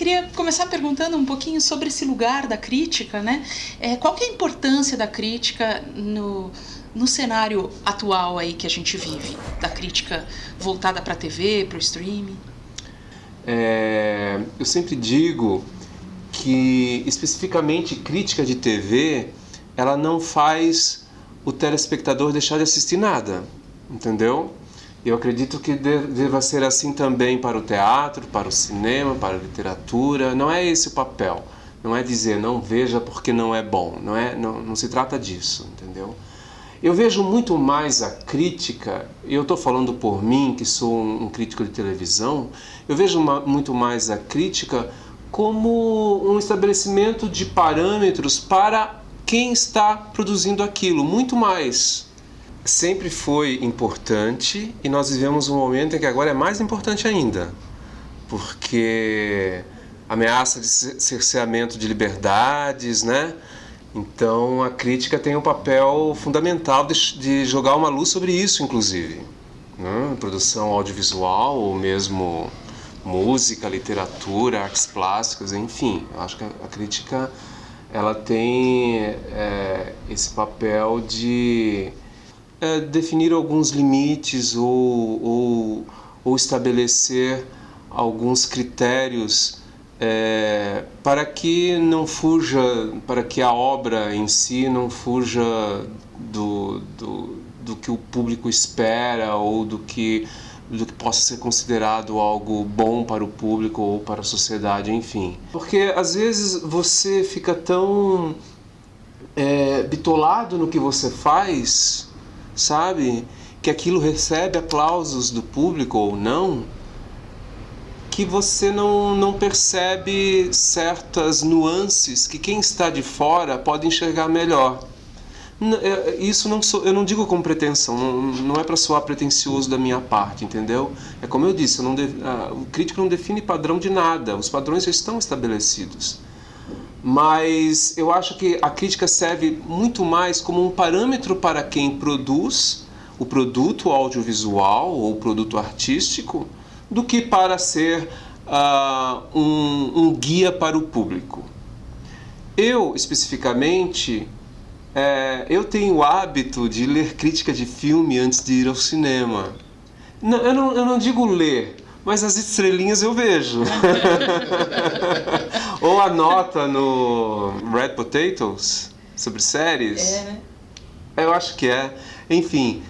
queria começar perguntando um pouquinho sobre esse lugar da crítica, né? Qual que é a importância da crítica no cenário atual aí que a gente vive? Da crítica voltada para a TV, para o streaming? Eu sempre digo que, especificamente, crítica de TV, ela não faz o telespectador deixar de assistir nada, entendeu? Eu acredito que deva ser assim também para o teatro, para o cinema, para a literatura. Não é esse o papel. Não é dizer não veja porque não é bom. Não se trata disso, entendeu? Eu vejo muito mais a crítica, e eu estou falando por mim, que sou um crítico de televisão, eu vejo muito mais a crítica como um estabelecimento de parâmetros para quem está produzindo aquilo, muito mais. Sempre foi importante e nós vivemos um momento em que agora é mais importante ainda, porque ameaça de cerceamento de liberdades, né? Então a crítica tem um papel fundamental de jogar uma luz sobre isso, inclusive, né? Produção audiovisual ou mesmo música, literatura, artes plásticas, enfim. Eu acho que a crítica ela tem esse papel de definir alguns limites ou estabelecer alguns critérios para que não fuja, para que a obra em si não fuja do que o público espera ou do que possa ser considerado algo bom para o público ou para a sociedade, enfim. Porque às vezes você fica tão bitolado no que você faz, sabe, que aquilo recebe aplausos do público ou não, que você não percebe certas nuances que quem está de fora pode enxergar melhor. Isso eu não digo com pretensão, não é para soar pretensioso da minha parte, entendeu? É como eu disse, o crítico não define padrão de nada, os padrões já estão estabelecidos. Mas eu acho que a crítica serve muito mais como um parâmetro para quem produz o produto audiovisual ou o produto artístico, do que para ser um guia para o público. Eu, especificamente, eu tenho o hábito de ler crítica de filme antes de ir ao cinema. Eu não digo ler, mas as estrelinhas eu vejo. Ou a nota no Red Potatoes sobre séries. Né? Eu acho que é. Enfim,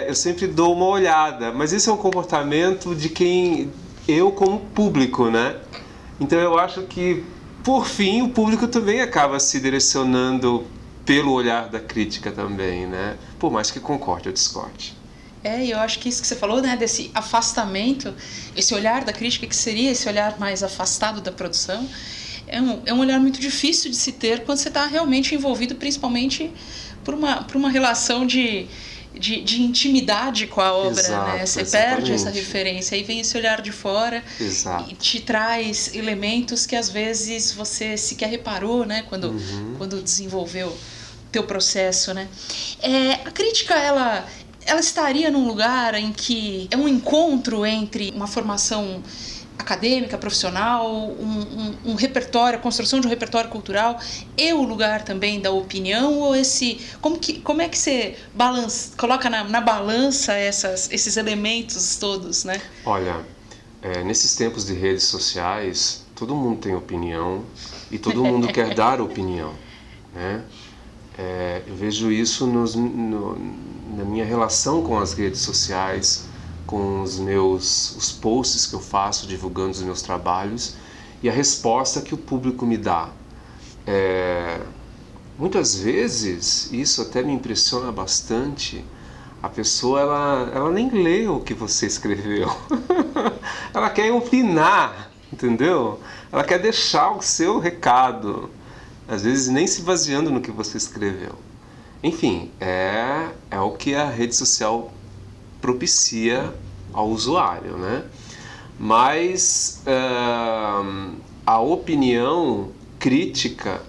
eu sempre dou uma olhada, mas esse é um comportamento de quem eu como público, né? Então eu acho que, por fim, o público também acaba se direcionando pelo olhar da crítica também, né? Por mais que concorde ou discorde. Eu acho que isso que você falou, né, desse afastamento, esse olhar da crítica, que seria esse olhar mais afastado da produção, é um olhar muito difícil de se ter quando você está realmente envolvido, principalmente por uma relação de intimidade com a obra. Exato, né? Você exatamente. Perde essa referência, aí vem esse olhar de fora. Exato. E te traz elementos que às vezes você sequer reparou, né, quando desenvolveu teu processo, né? A crítica, ela estaria num lugar em que é um encontro entre uma formação acadêmica, profissional, um repertório, a construção de um repertório cultural e o lugar também da opinião, ou como é que você coloca na balança esses elementos todos, né? Olha, nesses tempos de redes sociais, todo mundo tem opinião e todo mundo quer dar opinião, né? Eu vejo isso na minha relação com as redes sociais, com os posts que eu faço divulgando os meus trabalhos e a resposta que o público me dá. Muitas vezes, isso até me impressiona bastante, a pessoa ela nem lê o que você escreveu. Ela quer opinar, entendeu? Ela quer deixar o seu recado, às vezes nem se baseando no que você escreveu. Enfim, é o que a rede social propicia ao usuário, né? Mas a opinião crítica,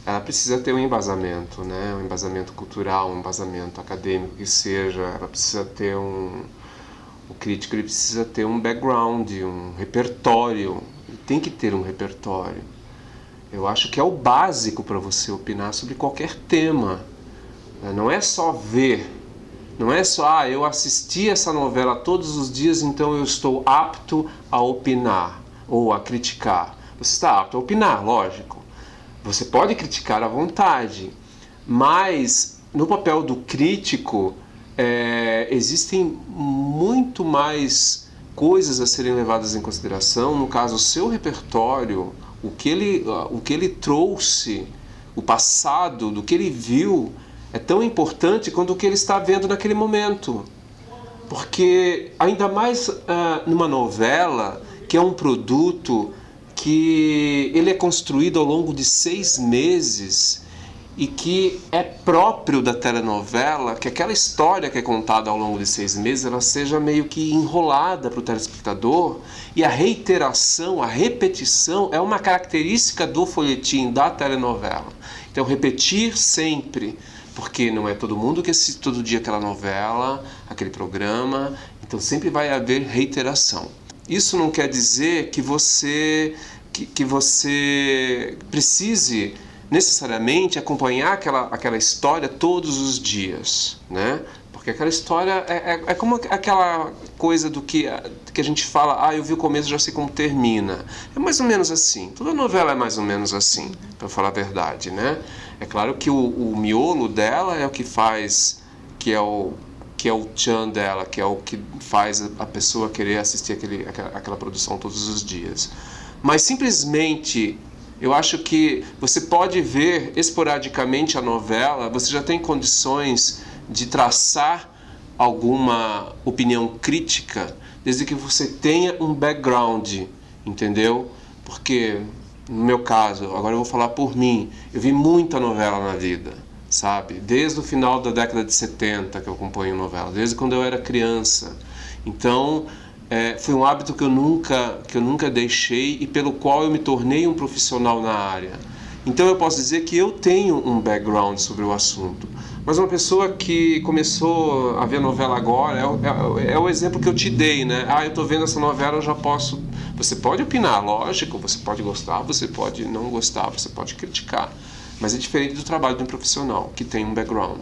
ela precisa ter um embasamento, né? Um embasamento cultural, um embasamento acadêmico que seja. Ela precisa ter o crítico ele precisa ter um background, um repertório, ele tem que ter um repertório. Eu acho que é o básico para você opinar sobre qualquer tema. Não é só ver, não é só, eu assisti essa novela todos os dias, então eu estou apto a opinar ou a criticar. Você está apto a opinar, lógico. Você pode criticar à vontade, mas no papel do crítico existem muito mais coisas a serem levadas em consideração. No caso, o seu repertório, o que ele trouxe, o passado, do que ele viu, é tão importante quanto o que ele está vendo naquele momento. Porque, ainda mais numa novela, que é um produto que ele é construído ao longo de 6 meses e que é próprio da telenovela, que aquela história que é contada ao longo de 6 meses, ela seja meio que enrolada para o telespectador, e a reiteração, a repetição é uma característica do folhetim, da telenovela. Então, repetir sempre, porque não é todo mundo que assiste todo dia aquela novela, aquele programa, então sempre vai haver reiteração. Isso não quer dizer que você precise necessariamente acompanhar aquela história todos os dias, né? Porque aquela história é como aquela coisa do que a gente fala, eu vi o começo, já sei como termina. É mais ou menos assim. Toda novela é mais ou menos assim, para falar a verdade, né? É claro que o miolo dela é o que faz, que é o tchan dela, que é o que faz a pessoa querer assistir aquela produção todos os dias. Mas simplesmente, eu acho que você pode ver esporadicamente a novela, você já tem condições de traçar alguma opinião crítica, desde que você tenha um background, entendeu? Porque, no meu caso, agora eu vou falar por mim, eu vi muita novela na vida, sabe? Desde o final da década de 70 que eu acompanho novela, desde quando eu era criança. Então, foi um hábito que eu nunca deixei e pelo qual eu me tornei um profissional na área. Então eu posso dizer que eu tenho um background sobre o assunto. Mas uma pessoa que começou a ver novela agora, é o exemplo que eu te dei, né? Eu estou vendo essa novela, eu já posso... Você pode opinar, lógico, você pode gostar, você pode não gostar, você pode criticar. Mas é diferente do trabalho de um profissional que tem um background.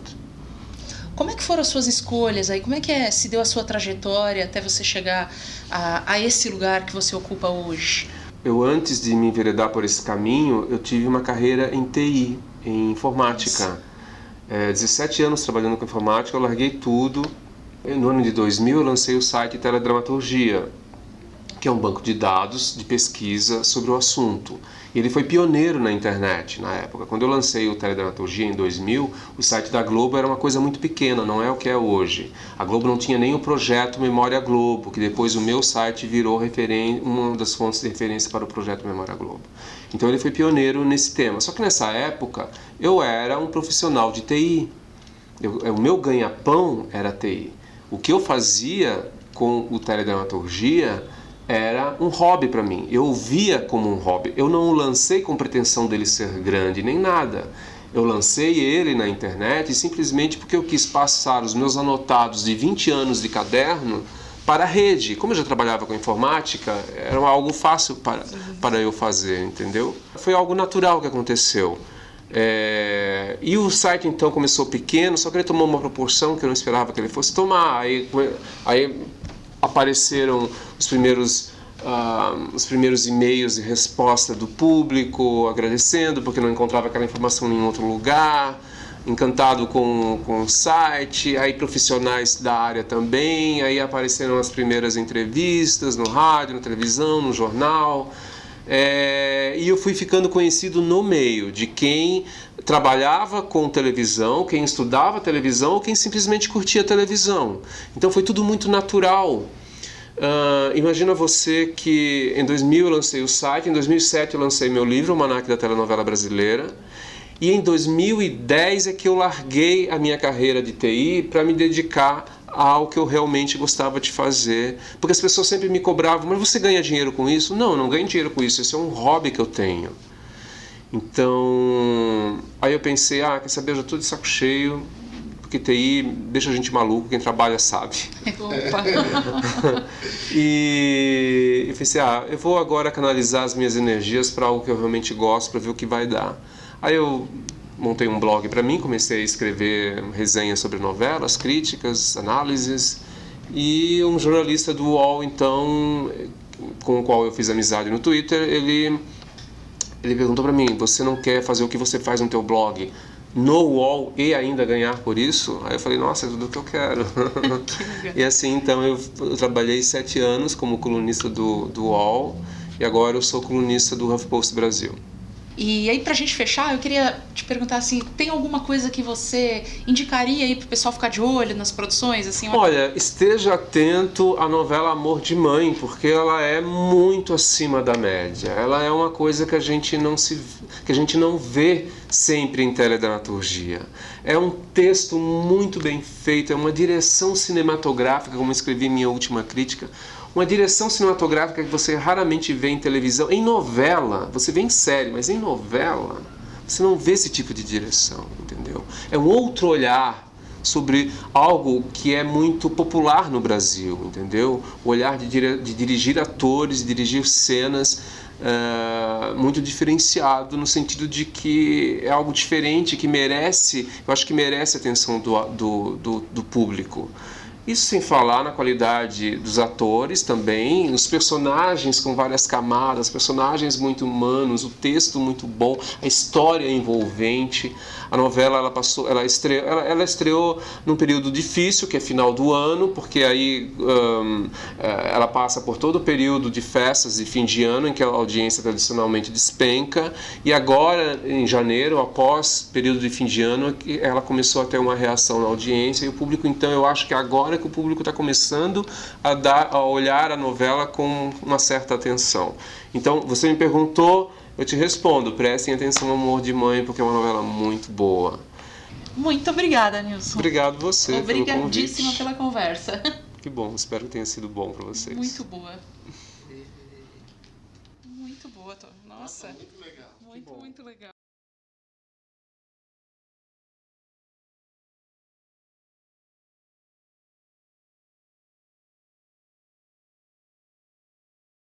Como é que foram as suas escolhas aí? Como é que se deu a sua trajetória até você chegar a esse lugar que você ocupa hoje? Eu, antes de me enveredar por esse caminho, eu tive uma carreira em TI, em informática. 17 anos trabalhando com informática, eu larguei tudo. No ano de 2000 eu lancei o site Teledramaturgia, que é um banco de dados de pesquisa sobre o assunto. E ele foi pioneiro na internet na época. Quando eu lancei o Teledramaturgia em 2000, o site da Globo era uma coisa muito pequena, não é o que é hoje. A Globo não tinha nem o projeto Memória Globo, que depois o meu site virou uma das fontes de referência para o projeto Memória Globo. Então ele foi pioneiro nesse tema. Só que nessa época eu era um profissional de TI. O meu ganha-pão era TI. O que eu fazia com o Teledramaturgia era um hobby para mim. Eu o via como um hobby. Eu não o lancei com pretensão dele ser grande, nem nada. Eu lancei ele na internet simplesmente porque eu quis passar os meus anotados de 20 anos de caderno para a rede. Como eu já trabalhava com informática, era algo fácil para eu fazer, entendeu? Foi algo natural que aconteceu. E o site então começou pequeno, só que ele tomou uma proporção que eu não esperava que ele fosse tomar. Aí apareceram os primeiros e-mails de resposta do público agradecendo porque não encontrava aquela informação em outro lugar, encantado com o site. Aí profissionais da área também, aí apareceram as primeiras entrevistas no rádio, na televisão, no jornal. E eu fui ficando conhecido no meio de quem trabalhava com televisão, quem estudava televisão ou quem simplesmente curtia televisão. Então foi tudo muito natural. Imagina você que em 2000 eu lancei o site, em 2007 eu lancei meu livro, O Almanaque da Telenovela Brasileira, e em 2010 é que eu larguei a minha carreira de TI para me dedicar ao que eu realmente gostava de fazer, porque as pessoas sempre me cobravam, mas você ganha dinheiro com isso? Não, eu não ganho dinheiro com isso, esse é um hobby que eu tenho. Então, aí eu pensei, quer saber, eu já estou de saco cheio, porque TI deixa a gente maluco, quem trabalha sabe. Opa. E eu pensei, eu vou agora canalizar as minhas energias para algo que eu realmente gosto, para ver o que vai dar. Aí eu montei um blog para mim, comecei a escrever resenhas sobre novelas, críticas, análises, e um jornalista do UOL, então, com o qual eu fiz amizade no Twitter, ele perguntou para mim: você não quer fazer o que você faz no teu blog no UOL e ainda ganhar por isso? Aí eu falei: nossa, é tudo o que eu quero. E assim, então eu trabalhei 7 anos como colunista do UOL, e agora eu sou colunista do HuffPost Brasil. E aí, pra gente fechar, eu queria te perguntar assim, tem alguma coisa que você indicaria aí pro pessoal ficar de olho nas produções? Assim, Olha, esteja atento à novela Amor de Mãe, porque ela é muito acima da média. Ela é uma coisa que a gente não vê sempre em teledramaturgia. É um texto muito bem feito, é uma direção cinematográfica, como eu escrevi em minha última crítica, uma direção cinematográfica que você raramente vê em televisão. Em novela, você vê em série, mas em novela você não vê esse tipo de direção, entendeu? É um outro olhar sobre algo que é muito popular no Brasil, entendeu? O olhar de dirigir atores, de dirigir cenas muito diferenciado, no sentido de que é algo diferente, que merece, eu acho que merece a atenção do público. Isso sem falar na qualidade dos atores também, os personagens com várias camadas, personagens muito humanos, o texto muito bom, a história envolvente. A novela ela estreou num período difícil, que é final do ano, porque aí ela passa por todo o período de festas de fim de ano, em que a audiência tradicionalmente despenca, e agora, em janeiro, após período de fim de ano, ela começou a ter uma reação na audiência, e o público, então, eu acho que agora que o público está começando a olhar a novela com uma certa atenção. Então, você me perguntou, eu te respondo: prestem atenção ao Amor de Mãe, porque é uma novela muito boa. Muito obrigada, Nilson. Obrigado você. Obrigadíssima pela conversa. Que bom, espero que tenha sido bom para vocês. Muito boa. Muito boa, Nossa. Muito legal. Muito legal.